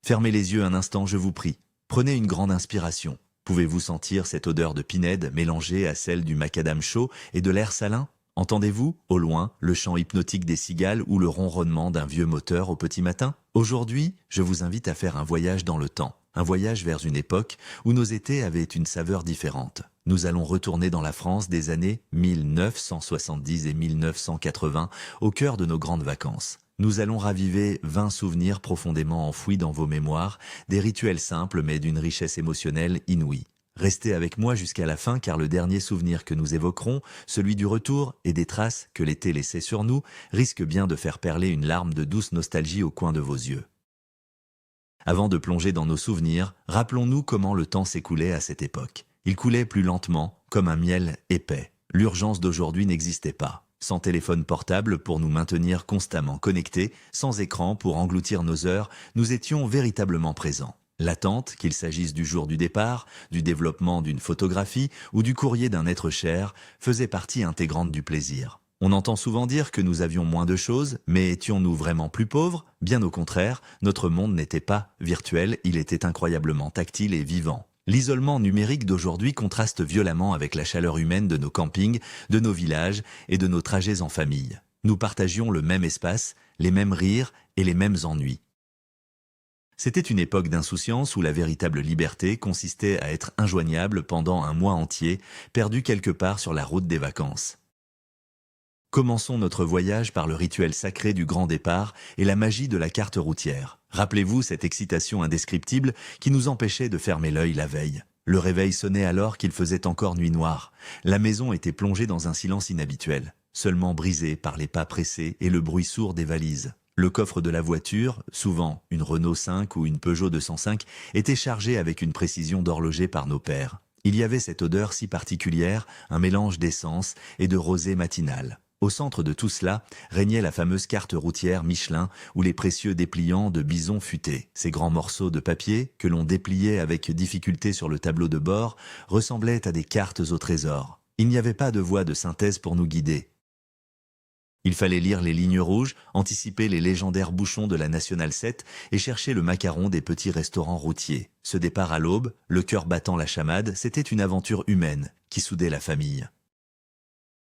Fermez les yeux un instant, je vous prie. Prenez une grande inspiration. Pouvez-vous sentir cette odeur de pinède mélangée à celle du macadam chaud et de l'air salin? Entendez-vous, au loin, le chant hypnotique des cigales ou le ronronnement d'un vieux moteur au petit matin? Aujourd'hui, je vous invite à faire un voyage dans le temps. Un voyage vers une époque où nos étés avaient une saveur différente. Nous allons retourner dans la France des années 1970 et 1980, au cœur de nos grandes vacances. Nous allons raviver 20 souvenirs profondément enfouis dans vos mémoires, des rituels simples mais d'une richesse émotionnelle inouïe. Restez avec moi jusqu'à la fin car le dernier souvenir que nous évoquerons, celui du retour et des traces que l'été laissait sur nous, risque bien de faire perler une larme de douce nostalgie au coin de vos yeux. Avant de plonger dans nos souvenirs, rappelons-nous comment le temps s'écoulait à cette époque. Il coulait plus lentement, comme un miel épais. L'urgence d'aujourd'hui n'existait pas. Sans téléphone portable pour nous maintenir constamment connectés, sans écran pour engloutir nos heures, nous étions véritablement présents. L'attente, qu'il s'agisse du jour du départ, du développement d'une photographie ou du courrier d'un être cher, faisait partie intégrante du plaisir. On entend souvent dire que nous avions moins de choses, mais étions-nous vraiment plus pauvres? Bien au contraire, notre monde n'était pas virtuel, il était incroyablement tactile et vivant. L'isolement numérique d'aujourd'hui contraste violemment avec la chaleur humaine de nos campings, de nos villages et de nos trajets en famille. Nous partagions le même espace, les mêmes rires et les mêmes ennuis. C'était une époque d'insouciance où la véritable liberté consistait à être injoignable pendant un mois entier, perdu quelque part sur la route des vacances. Commençons notre voyage par le rituel sacré du grand départ et la magie de la carte routière. Rappelez-vous cette excitation indescriptible qui nous empêchait de fermer l'œil la veille. Le réveil sonnait alors qu'il faisait encore nuit noire. La maison était plongée dans un silence inhabituel, seulement brisé par les pas pressés et le bruit sourd des valises. Le coffre de la voiture, souvent une Renault 5 ou une Peugeot 205, était chargé avec une précision d'horloger par nos pères. Il y avait cette odeur si particulière, un mélange d'essence et de rosée matinale. Au centre de tout cela régnait la fameuse carte routière Michelin ou les précieux dépliants de bison futé. Ces grands morceaux de papier, que l'on dépliait avec difficulté sur le tableau de bord, ressemblaient à des cartes au trésor. Il n'y avait pas de voie de synthèse pour nous guider. Il fallait lire les lignes rouges, anticiper les légendaires bouchons de la Nationale 7 et chercher le macaron des petits restaurants routiers. Ce départ à l'aube, le cœur battant la chamade, c'était une aventure humaine qui soudait la famille.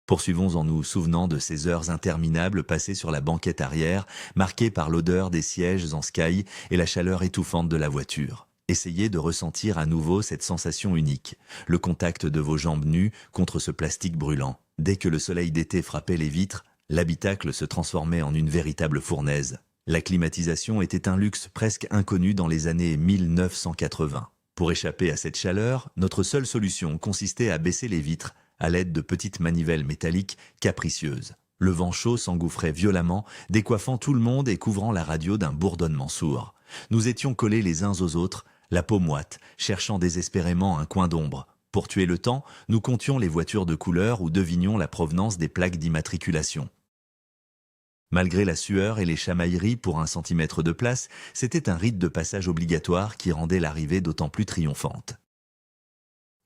Poursuivons en nous souvenant de ces heures interminables passées sur la banquette arrière, marquées par l'odeur des sièges en sky et la chaleur étouffante de la voiture. Essayez de ressentir à nouveau cette sensation unique, le contact de vos jambes nues contre ce plastique brûlant. Dès que le soleil d'été frappait les vitres, l'habitacle se transformait en une véritable fournaise. La climatisation était un luxe presque inconnu dans les années 1980. Pour échapper à cette chaleur, notre seule solution consistait à baisser les vitres à l'aide de petites manivelles métalliques capricieuses. Le vent chaud s'engouffrait violemment, décoiffant tout le monde et couvrant la radio d'un bourdonnement sourd. Nous étions collés les uns aux autres, la peau moite, cherchant désespérément un coin d'ombre. Pour tuer le temps, nous comptions les voitures de couleur ou devinions la provenance des plaques d'immatriculation. Malgré la sueur et les chamailleries pour 1 centimètre de place, c'était un rite de passage obligatoire qui rendait l'arrivée d'autant plus triomphante.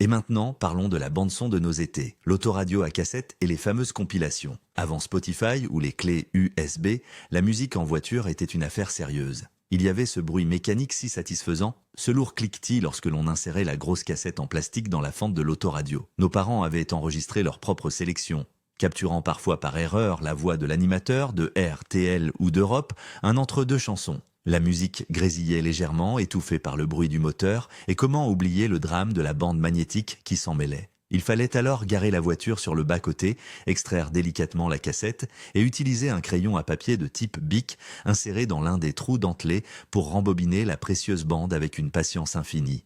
Et maintenant, parlons de la bande-son de nos étés, l'autoradio à cassette et les fameuses compilations. Avant Spotify ou les clés USB, la musique en voiture était une affaire sérieuse. Il y avait ce bruit mécanique si satisfaisant, ce lourd cliquetis lorsque l'on insérait la grosse cassette en plastique dans la fente de l'autoradio. Nos parents avaient enregistré leur propre sélection, capturant parfois par erreur la voix de l'animateur, de RTL ou d'Europe, un entre-deux chansons. La musique grésillait légèrement, étouffée par le bruit du moteur, et comment oublier le drame de la bande magnétique qui s'en mêlait. Il fallait alors garer la voiture sur le bas-côté, extraire délicatement la cassette et utiliser un crayon à papier de type Bic inséré dans l'un des trous dentelés pour rembobiner la précieuse bande avec une patience infinie.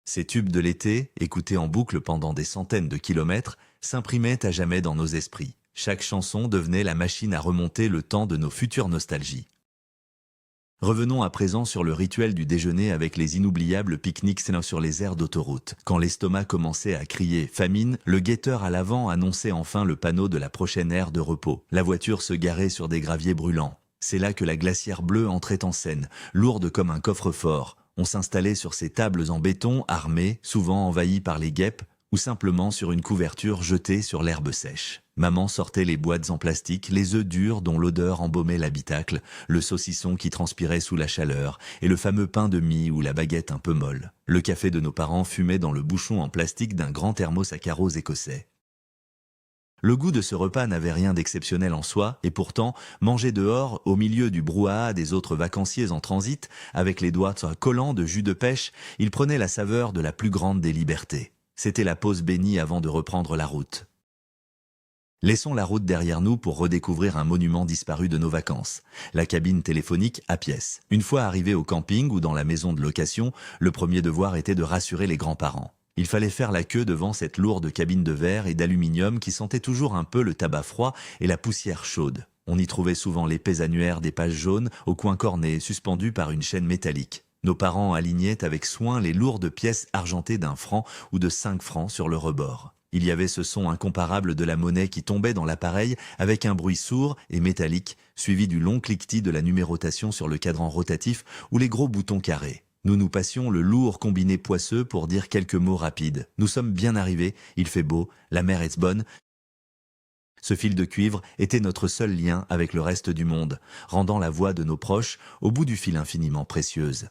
Ces tubes de l'été, écoutés en boucle pendant des centaines de kilomètres, s'imprimaient à jamais dans nos esprits. Chaque chanson devenait la machine à remonter le temps de nos futures nostalgies. Revenons à présent sur le rituel du déjeuner avec les inoubliables pique-niques sur les aires d'autoroute. Quand l'estomac commençait à crier « famine », le guetteur à l'avant annonçait enfin le panneau de la prochaine aire de repos. La voiture se garait sur des graviers brûlants. C'est là que la glacière bleue entrait en scène, lourde comme un coffre-fort. On s'installait sur ces tables en béton, armées, souvent envahies par les guêpes, ou simplement sur une couverture jetée sur l'herbe sèche. Maman sortait les boîtes en plastique, les œufs durs dont l'odeur embaumait l'habitacle, le saucisson qui transpirait sous la chaleur, et le fameux pain de mie ou la baguette un peu molle. Le café de nos parents fumait dans le bouchon en plastique d'un grand thermos à carreaux écossais. Le goût de ce repas n'avait rien d'exceptionnel en soi, et pourtant, manger dehors, au milieu du brouhaha des autres vacanciers en transit, avec les doigts collants de jus de pêche, il prenait la saveur de la plus grande des libertés. C'était la pause bénie avant de reprendre la route. Laissons la route derrière nous pour redécouvrir un monument disparu de nos vacances, la cabine téléphonique à pièces. Une fois arrivé au camping ou dans la maison de location, le premier devoir était de rassurer les grands-parents. Il fallait faire la queue devant cette lourde cabine de verre et d'aluminium qui sentait toujours un peu le tabac froid et la poussière chaude. On y trouvait souvent l'épais annuaire des pages jaunes au coin corné, suspendu par une chaîne métallique. Nos parents alignaient avec soin les lourdes pièces argentées d'1 franc ou de 5 francs sur le rebord. Il y avait ce son incomparable de la monnaie qui tombait dans l'appareil avec un bruit sourd et métallique, suivi du long cliquetis de la numérotation sur le cadran rotatif ou les gros boutons carrés. Nous passions le lourd combiné poisseux pour dire quelques mots rapides. Nous sommes bien arrivés, il fait beau, la mer est bonne. Ce fil de cuivre était notre seul lien avec le reste du monde, rendant la voix de nos proches au bout du fil infiniment précieuse.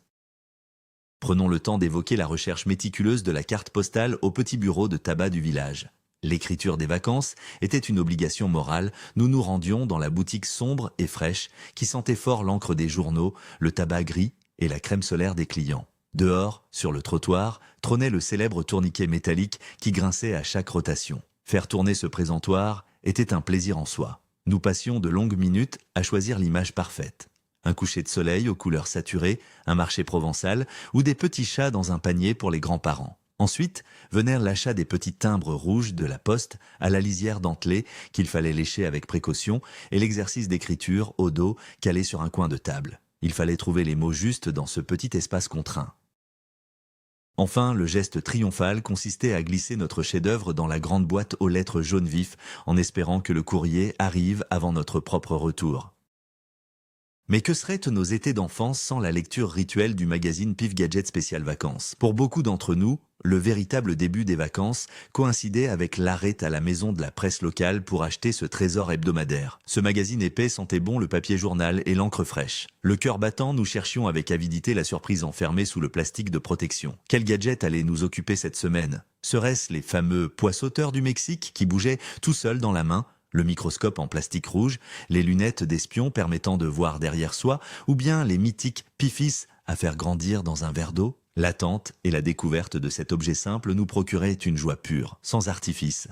Prenons le temps d'évoquer la recherche méticuleuse de la carte postale au petit bureau de tabac du village. L'écriture des vacances était une obligation morale, nous nous rendions dans la boutique sombre et fraîche qui sentait fort l'encre des journaux, le tabac gris et la crème solaire des clients. Dehors, sur le trottoir, trônait le célèbre tourniquet métallique qui grinçait à chaque rotation. Faire tourner ce présentoir était un plaisir en soi. Nous passions de longues minutes à choisir l'image parfaite. Un coucher de soleil aux couleurs saturées, un marché provençal ou des petits chats dans un panier pour les grands-parents. Ensuite, venait l'achat des petits timbres rouges de la poste à la lisière dentelée qu'il fallait lécher avec précaution et l'exercice d'écriture au dos calé sur un coin de table. Il fallait trouver les mots justes dans ce petit espace contraint. Enfin, le geste triomphal consistait à glisser notre chef-d'œuvre dans la grande boîte aux lettres jaunes vifs en espérant que le courrier arrive avant notre propre retour. Mais que seraient nos étés d'enfance sans la lecture rituelle du magazine Pif Gadget Spécial Vacances? Pour beaucoup d'entre nous, le véritable début des vacances coïncidait avec l'arrêt à la maison de la presse locale pour acheter ce trésor hebdomadaire. Ce magazine épais sentait bon le papier journal et l'encre fraîche. Le cœur battant, nous cherchions avec avidité la surprise enfermée sous le plastique de protection. Quel gadget allait nous occuper cette semaine? Serait-ce les fameux poissoteurs du Mexique qui bougeaient tout seuls dans la main? Le microscope en plastique rouge, les lunettes d'espion permettant de voir derrière soi, ou bien les mythiques pifis à faire grandir dans un verre d'eau? L'attente et la découverte de cet objet simple nous procuraient une joie pure, sans artifice.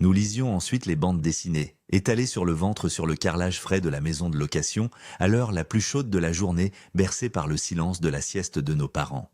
Nous lisions ensuite les bandes dessinées, étalées sur le ventre sur le carrelage frais de la maison de location, à l'heure la plus chaude de la journée, bercée par le silence de la sieste de nos parents.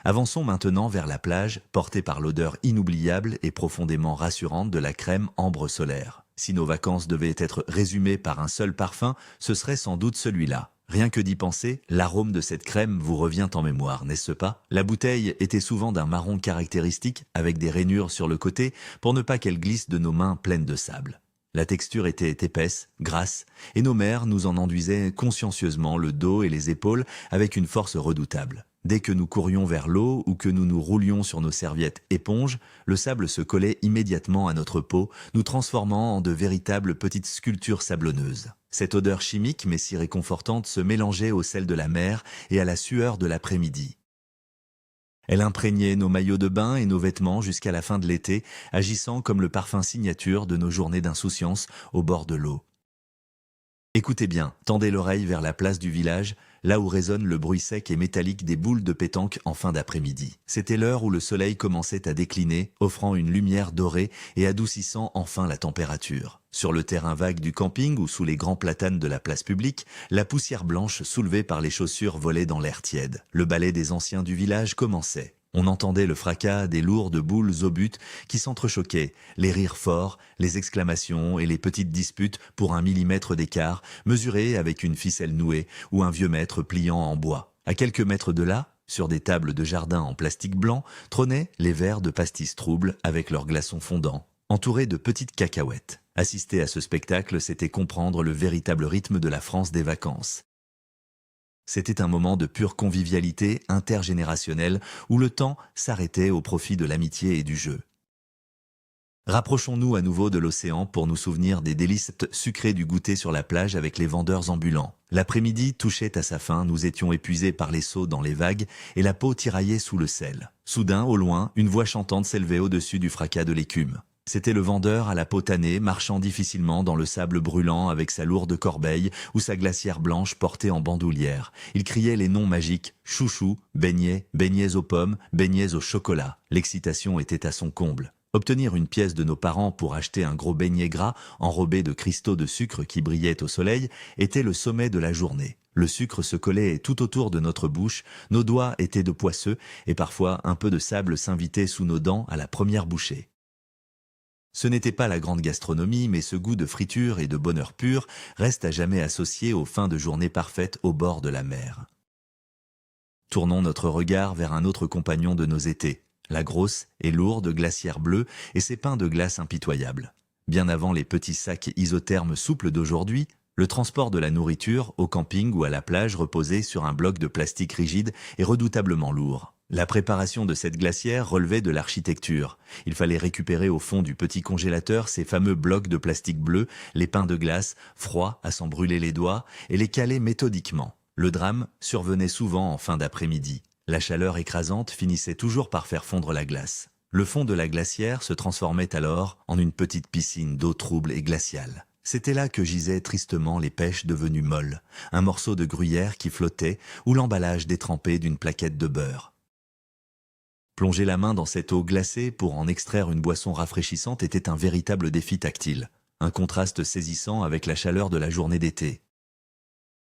Avançons maintenant vers la plage, portés par l'odeur inoubliable et profondément rassurante de la crème ambre solaire. Si nos vacances devaient être résumées par un seul parfum, ce serait sans doute celui-là. Rien que d'y penser, l'arôme de cette crème vous revient en mémoire, n'est-ce pas? La bouteille était souvent d'un marron caractéristique, avec des rainures sur le côté, pour ne pas qu'elle glisse de nos mains pleines de sable. La texture était épaisse, grasse, et nos mères nous en enduisaient consciencieusement le dos et les épaules avec une force redoutable. Dès que nous courions vers l'eau ou que nous nous roulions sur nos serviettes éponges, le sable se collait immédiatement à notre peau, nous transformant en de véritables petites sculptures sablonneuses. Cette odeur chimique mais si réconfortante se mélangeait au sel de la mer et à la sueur de l'après-midi. Elle imprégnait nos maillots de bain et nos vêtements jusqu'à la fin de l'été, agissant comme le parfum signature de nos journées d'insouciance au bord de l'eau. Écoutez bien, tendez l'oreille vers la place du village, là où résonne le bruit sec et métallique des boules de pétanque en fin d'après-midi. C'était l'heure où le soleil commençait à décliner, offrant une lumière dorée et adoucissant enfin la température. Sur le terrain vague du camping ou sous les grands platanes de la place publique, la poussière blanche soulevée par les chaussures volait dans l'air tiède. Le ballet des anciens du village commençait. On entendait le fracas des lourdes boules au but qui s'entrechoquaient, les rires forts, les exclamations et les petites disputes pour 1 millimètre d'écart, mesurées avec une ficelle nouée ou un vieux mètre pliant en bois. À quelques mètres de là, sur des tables de jardin en plastique blanc, trônaient les verres de pastis troubles avec leurs glaçons fondants, entourés de petites cacahuètes. Assister à ce spectacle, c'était comprendre le véritable rythme de la France des vacances. C'était un moment de pure convivialité intergénérationnelle où le temps s'arrêtait au profit de l'amitié et du jeu. Rapprochons-nous à nouveau de l'océan pour nous souvenir des délices sucrées du goûter sur la plage avec les vendeurs ambulants. L'après-midi touchait à sa fin, nous étions épuisés par les sauts dans les vagues et la peau tiraillée sous le sel. Soudain, au loin, une voix chantante s'élevait au-dessus du fracas de l'écume. C'était le vendeur à la peau tannée, marchant difficilement dans le sable brûlant avec sa lourde corbeille ou sa glacière blanche portée en bandoulière. Il criait les noms magiques, chouchou, beignets, beignets aux pommes, beignets au chocolat. L'excitation était à son comble. Obtenir une pièce de nos parents pour acheter un gros beignet gras enrobé de cristaux de sucre qui brillaient au soleil était le sommet de la journée. Le sucre se collait tout autour de notre bouche, nos doigts étaient de poisseux et parfois un peu de sable s'invitait sous nos dents à la première bouchée. Ce n'était pas la grande gastronomie, mais ce goût de friture et de bonheur pur reste à jamais associé aux fins de journée parfaites au bord de la mer. Tournons notre regard vers un autre compagnon de nos étés. La grosse et lourde glacière bleue et ses pains de glace impitoyables. Bien avant les petits sacs isothermes souples d'aujourd'hui, le transport de la nourriture au camping ou à la plage reposait sur un bloc de plastique rigide et redoutablement lourd. La préparation de cette glacière relevait de l'architecture. Il fallait récupérer au fond du petit congélateur ces fameux blocs de plastique bleu, les pains de glace, froids à s'en brûler les doigts, et les caler méthodiquement. Le drame survenait souvent en fin d'après-midi. La chaleur écrasante finissait toujours par faire fondre la glace. Le fond de la glacière se transformait alors en une petite piscine d'eau trouble et glaciale. C'était là que gisaient tristement les pêches devenues molles, un morceau de gruyère qui flottait ou l'emballage détrempé d'une plaquette de beurre. Plonger la main dans cette eau glacée pour en extraire une boisson rafraîchissante était un véritable défi tactile, un contraste saisissant avec la chaleur de la journée d'été.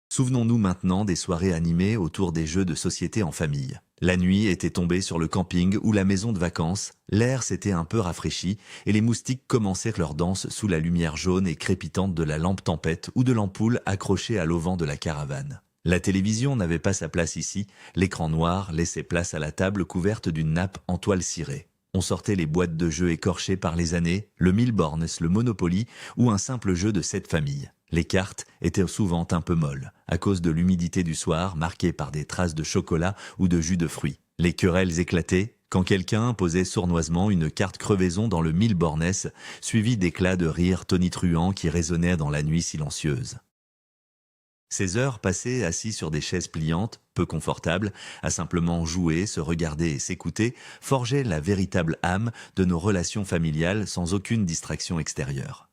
Souvenons-nous maintenant des soirées animées autour des jeux de société en famille. La nuit était tombée sur le camping ou la maison de vacances, l'air s'était un peu rafraîchi et les moustiques commencèrent leur danse sous la lumière jaune et crépitante de la lampe tempête ou de l'ampoule accrochée à l'auvent de la caravane. La télévision n'avait pas sa place ici, l'écran noir laissait place à la table couverte d'une nappe en toile cirée. On sortait les boîtes de jeux écorchées par les années, le Milbornes, le Monopoly ou un simple jeu de 7 familles. Les cartes étaient souvent un peu molles, à cause de l'humidité du soir, marquée par des traces de chocolat ou de jus de fruits. Les querelles éclataient quand quelqu'un posait sournoisement une carte crevaison dans le Milbornes, suivi d'éclats de rire tonitruants qui résonnaient dans la nuit silencieuse. Ces heures passées assis sur des chaises pliantes, peu confortables, à simplement jouer, se regarder et s'écouter, forgeaient la véritable âme de nos relations familiales sans aucune distraction extérieure.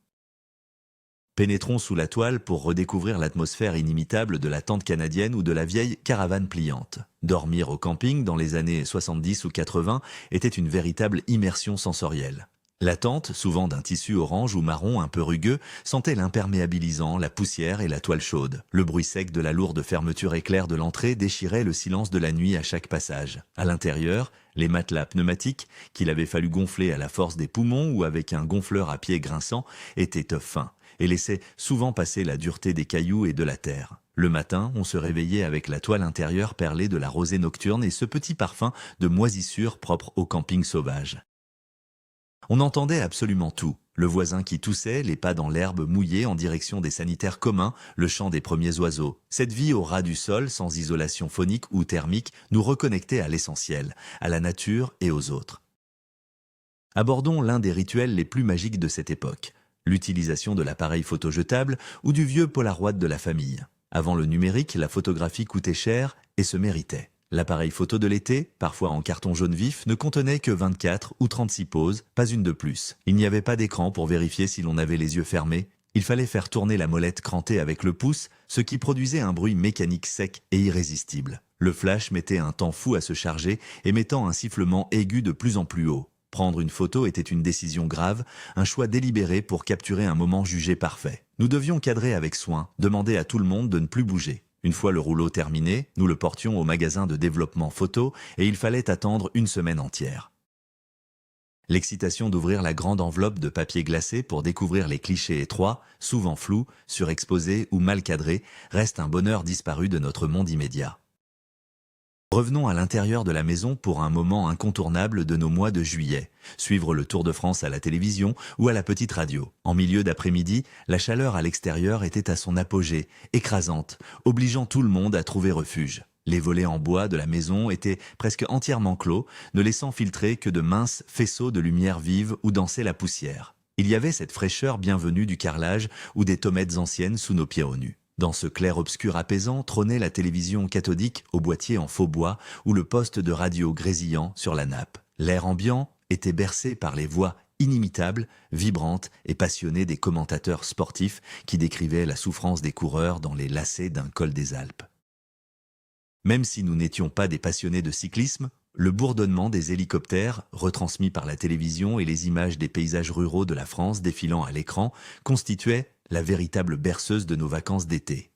Pénétrons sous la toile pour redécouvrir l'atmosphère inimitable de la tente canadienne ou de la vieille caravane pliante. Dormir au camping dans les années 70 ou 80 était une véritable immersion sensorielle. La tente, souvent d'un tissu orange ou marron un peu rugueux, sentait l'imperméabilisant, la poussière et la toile chaude. Le bruit sec de la lourde fermeture éclair de l'entrée déchirait le silence de la nuit à chaque passage. À l'intérieur, les matelas pneumatiques, qu'il avait fallu gonfler à la force des poumons ou avec un gonfleur à pied grinçant, étaient fins et laissaient souvent passer la dureté des cailloux et de la terre. Le matin, on se réveillait avec la toile intérieure perlée de la rosée nocturne et ce petit parfum de moisissure propre au camping sauvage. On entendait absolument tout. Le voisin qui toussait, les pas dans l'herbe mouillée en direction des sanitaires communs, le chant des premiers oiseaux. Cette vie au ras du sol, sans isolation phonique ou thermique, nous reconnectait à l'essentiel, à la nature et aux autres. Abordons l'un des rituels les plus magiques de cette époque, l'utilisation de l'appareil photo jetable ou du vieux Polaroid de la famille. Avant le numérique, la photographie coûtait cher et se méritait. L'appareil photo de l'été, parfois en carton jaune vif, ne contenait que 24 ou 36 poses, pas une de plus. Il n'y avait pas d'écran pour vérifier si l'on avait les yeux fermés. Il fallait faire tourner la molette crantée avec le pouce, ce qui produisait un bruit mécanique sec et irrésistible. Le flash mettait un temps fou à se charger, émettant un sifflement aigu de plus en plus haut. Prendre une photo était une décision grave, un choix délibéré pour capturer un moment jugé parfait. Nous devions cadrer avec soin, demander à tout le monde de ne plus bouger. Une fois le rouleau terminé, nous le portions au magasin de développement photo et il fallait attendre une semaine entière. L'excitation d'ouvrir la grande enveloppe de papier glacé pour découvrir les clichés étroits, souvent flous, surexposés ou mal cadrés, reste un bonheur disparu de notre monde immédiat. Revenons à l'intérieur de la maison pour un moment incontournable de nos mois de juillet, suivre le Tour de France à la télévision ou à la petite radio. En milieu d'après-midi, la chaleur à l'extérieur était à son apogée, écrasante, obligeant tout le monde à trouver refuge. Les volets en bois de la maison étaient presque entièrement clos, ne laissant filtrer que de minces faisceaux de lumière vive où dansait la poussière. Il y avait cette fraîcheur bienvenue du carrelage ou des tomates anciennes sous nos pieds nus. Dans ce clair-obscur apaisant trônait la télévision cathodique au boîtier en faux bois ou le poste de radio grésillant sur la nappe. L'air ambiant était bercé par les voix inimitables, vibrantes et passionnées des commentateurs sportifs qui décrivaient la souffrance des coureurs dans les lacets d'un col des Alpes. Même si nous n'étions pas des passionnés de cyclisme, le bourdonnement des hélicoptères, retransmis par la télévision et les images des paysages ruraux de la France défilant à l'écran, constituaient la véritable berceuse de nos vacances d'été.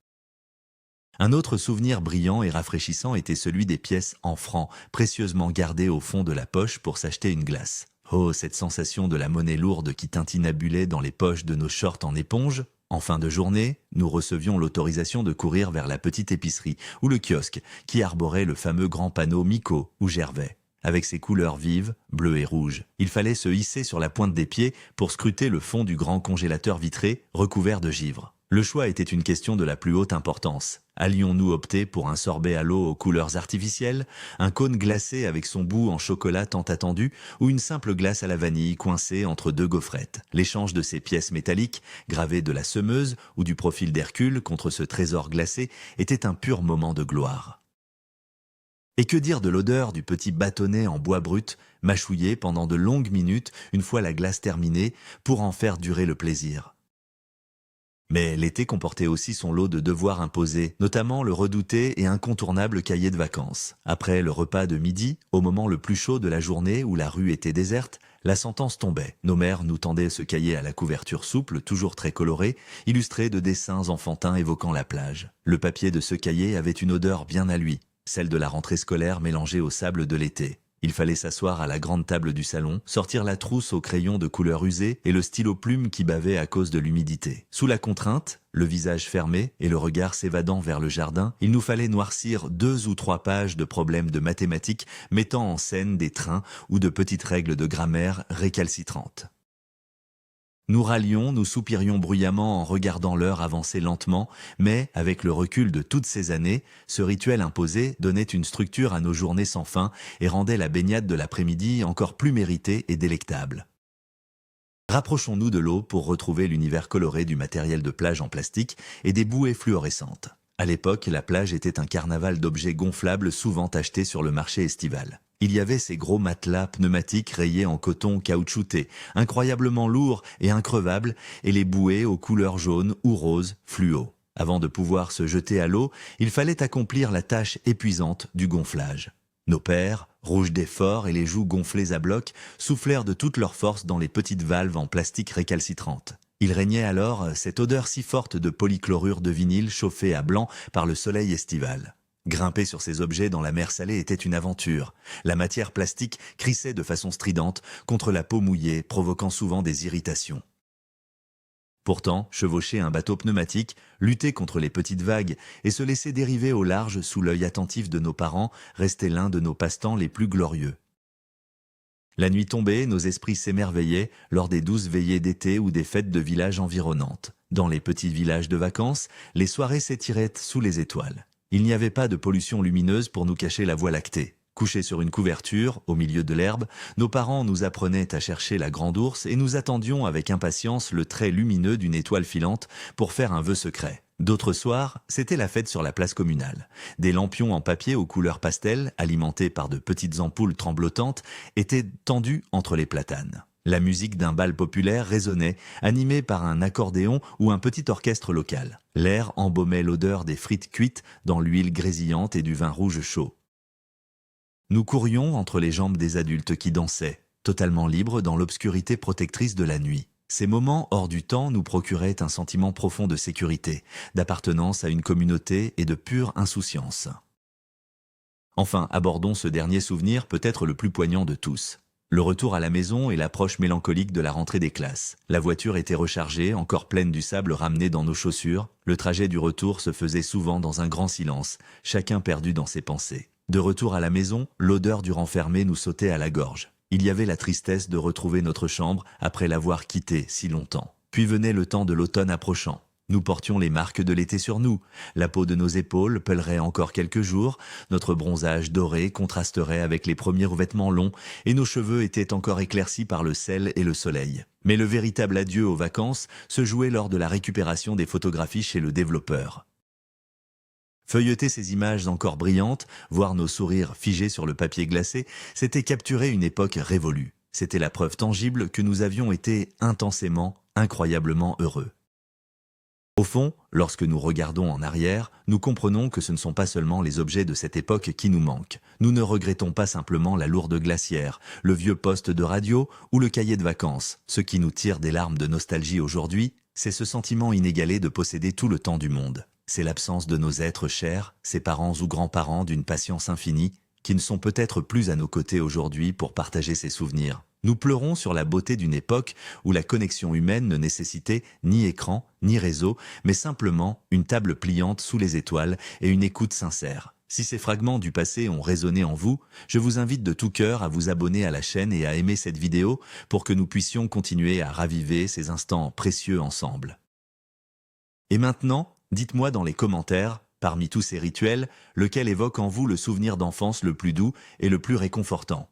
Un autre souvenir brillant et rafraîchissant était celui des pièces en francs, précieusement gardées au fond de la poche pour s'acheter une glace. Oh, cette sensation de la monnaie lourde qui tintinabulait dans les poches de nos shorts en éponge. En fin de journée, nous recevions l'autorisation de courir vers la petite épicerie ou le kiosque qui arborait le fameux grand panneau Mico ou Gervais. Avec ses couleurs vives, bleues et rouges. Il fallait se hisser sur la pointe des pieds pour scruter le fond du grand congélateur vitré recouvert de givre. Le choix était une question de la plus haute importance. Allions-nous opter pour un sorbet à l'eau aux couleurs artificielles, un cône glacé avec son bout en chocolat tant attendu, ou une simple glace à la vanille coincée entre deux gaufrettes? L'échange de ces pièces métalliques, gravées de la semeuse ou du profil d'Hercule contre ce trésor glacé, était un pur moment de gloire. Et que dire de l'odeur du petit bâtonnet en bois brut, mâchouillé pendant de longues minutes une fois la glace terminée, pour en faire durer le plaisir. Mais l'été comportait aussi son lot de devoirs imposés, notamment le redouté et incontournable cahier de vacances. Après le repas de midi, au moment le plus chaud de la journée où la rue était déserte, la sentence tombait. Nos mères nous tendaient ce cahier à la couverture souple, toujours très coloré, illustré de dessins enfantins évoquant la plage. Le papier de ce cahier avait une odeur bien à lui, celle de la rentrée scolaire mélangée au sable de l'été. Il fallait s'asseoir à la grande table du salon, sortir la trousse au crayon de couleur usée et le stylo plume qui bavait à cause de l'humidité. Sous la contrainte, le visage fermé et le regard s'évadant vers le jardin, il nous fallait noircir 2 ou 3 pages de problèmes de mathématiques mettant en scène des trains ou de petites règles de grammaire récalcitrantes. Nous râlions, nous soupirions bruyamment en regardant l'heure avancer lentement, mais, avec le recul de toutes ces années, ce rituel imposé donnait une structure à nos journées sans fin et rendait la baignade de l'après-midi encore plus méritée et délectable. Rapprochons-nous de l'eau pour retrouver l'univers coloré du matériel de plage en plastique et des bouées fluorescentes. À l'époque, la plage était un carnaval d'objets gonflables souvent achetés sur le marché estival. Il y avait ces gros matelas pneumatiques rayés en coton caoutchouté, incroyablement lourds et increvables, et les bouées aux couleurs jaunes ou roses fluo. Avant de pouvoir se jeter à l'eau, il fallait accomplir la tâche épuisante du gonflage. Nos pères, rouges d'effort et les joues gonflées à bloc, soufflèrent de toute leur force dans les petites valves en plastique récalcitrantes. Il régnait alors cette odeur si forte de polychlorure de vinyle chauffé à blanc par le soleil estival. Grimper sur ces objets dans la mer salée était une aventure. La matière plastique crissait de façon stridente contre la peau mouillée, provoquant souvent des irritations. Pourtant, chevaucher un bateau pneumatique, lutter contre les petites vagues et se laisser dériver au large sous l'œil attentif de nos parents restait l'un de nos passe-temps les plus glorieux. La nuit tombée, nos esprits s'émerveillaient lors des douces veillées d'été ou des fêtes de village environnantes. Dans les petits villages de vacances, les soirées s'étiraient sous les étoiles. Il n'y avait pas de pollution lumineuse pour nous cacher la voie lactée. Couchés sur une couverture, au milieu de l'herbe, nos parents nous apprenaient à chercher la grande ourse et nous attendions avec impatience le trait lumineux d'une étoile filante pour faire un vœu secret. D'autres soirs, c'était la fête sur la place communale. Des lampions en papier aux couleurs pastel, alimentés par de petites ampoules tremblotantes, étaient tendus entre les platanes. La musique d'un bal populaire résonnait, animée par un accordéon ou un petit orchestre local. L'air embaumait l'odeur des frites cuites dans l'huile grésillante et du vin rouge chaud. Nous courions entre les jambes des adultes qui dansaient, totalement libres dans l'obscurité protectrice de la nuit. Ces moments hors du temps nous procuraient un sentiment profond de sécurité, d'appartenance à une communauté et de pure insouciance. Enfin, abordons ce dernier souvenir peut-être le plus poignant de tous. Le retour à la maison et l'approche mélancolique de la rentrée des classes. La voiture était rechargée, encore pleine du sable ramené dans nos chaussures. Le trajet du retour se faisait souvent dans un grand silence, chacun perdu dans ses pensées. De retour à la maison, l'odeur du renfermé nous sautait à la gorge. Il y avait la tristesse de retrouver notre chambre après l'avoir quittée si longtemps. Puis venait le temps de l'automne approchant. Nous portions les marques de l'été sur nous. La peau de nos épaules pèlerait encore quelques jours, notre bronzage doré contrasterait avec les premiers revêtements longs, et nos cheveux étaient encore éclaircis par le sel et le soleil. Mais le véritable adieu aux vacances se jouait lors de la récupération des photographies chez le développeur. Feuilleter ces images encore brillantes, voir nos sourires figés sur le papier glacé, c'était capturer une époque révolue. C'était la preuve tangible que nous avions été intensément, incroyablement heureux. Au fond, lorsque nous regardons en arrière, nous comprenons que ce ne sont pas seulement les objets de cette époque qui nous manquent. Nous ne regrettons pas simplement la lourde glacière, le vieux poste de radio ou le cahier de vacances. Ce qui nous tire des larmes de nostalgie aujourd'hui, c'est ce sentiment inégalé de posséder tout le temps du monde. C'est l'absence de nos êtres chers, ses parents ou grands-parents d'une patience infinie, qui ne sont peut-être plus à nos côtés aujourd'hui pour partager ces souvenirs. Nous pleurons sur la beauté d'une époque où la connexion humaine ne nécessitait ni écran, ni réseau, mais simplement une table pliante sous les étoiles et une écoute sincère. Si ces fragments du passé ont résonné en vous, je vous invite de tout cœur à vous abonner à la chaîne et à aimer cette vidéo pour que nous puissions continuer à raviver ces instants précieux ensemble. Et maintenant, dites-moi dans les commentaires, parmi tous ces rituels, lequel évoque en vous le souvenir d'enfance le plus doux et le plus réconfortant.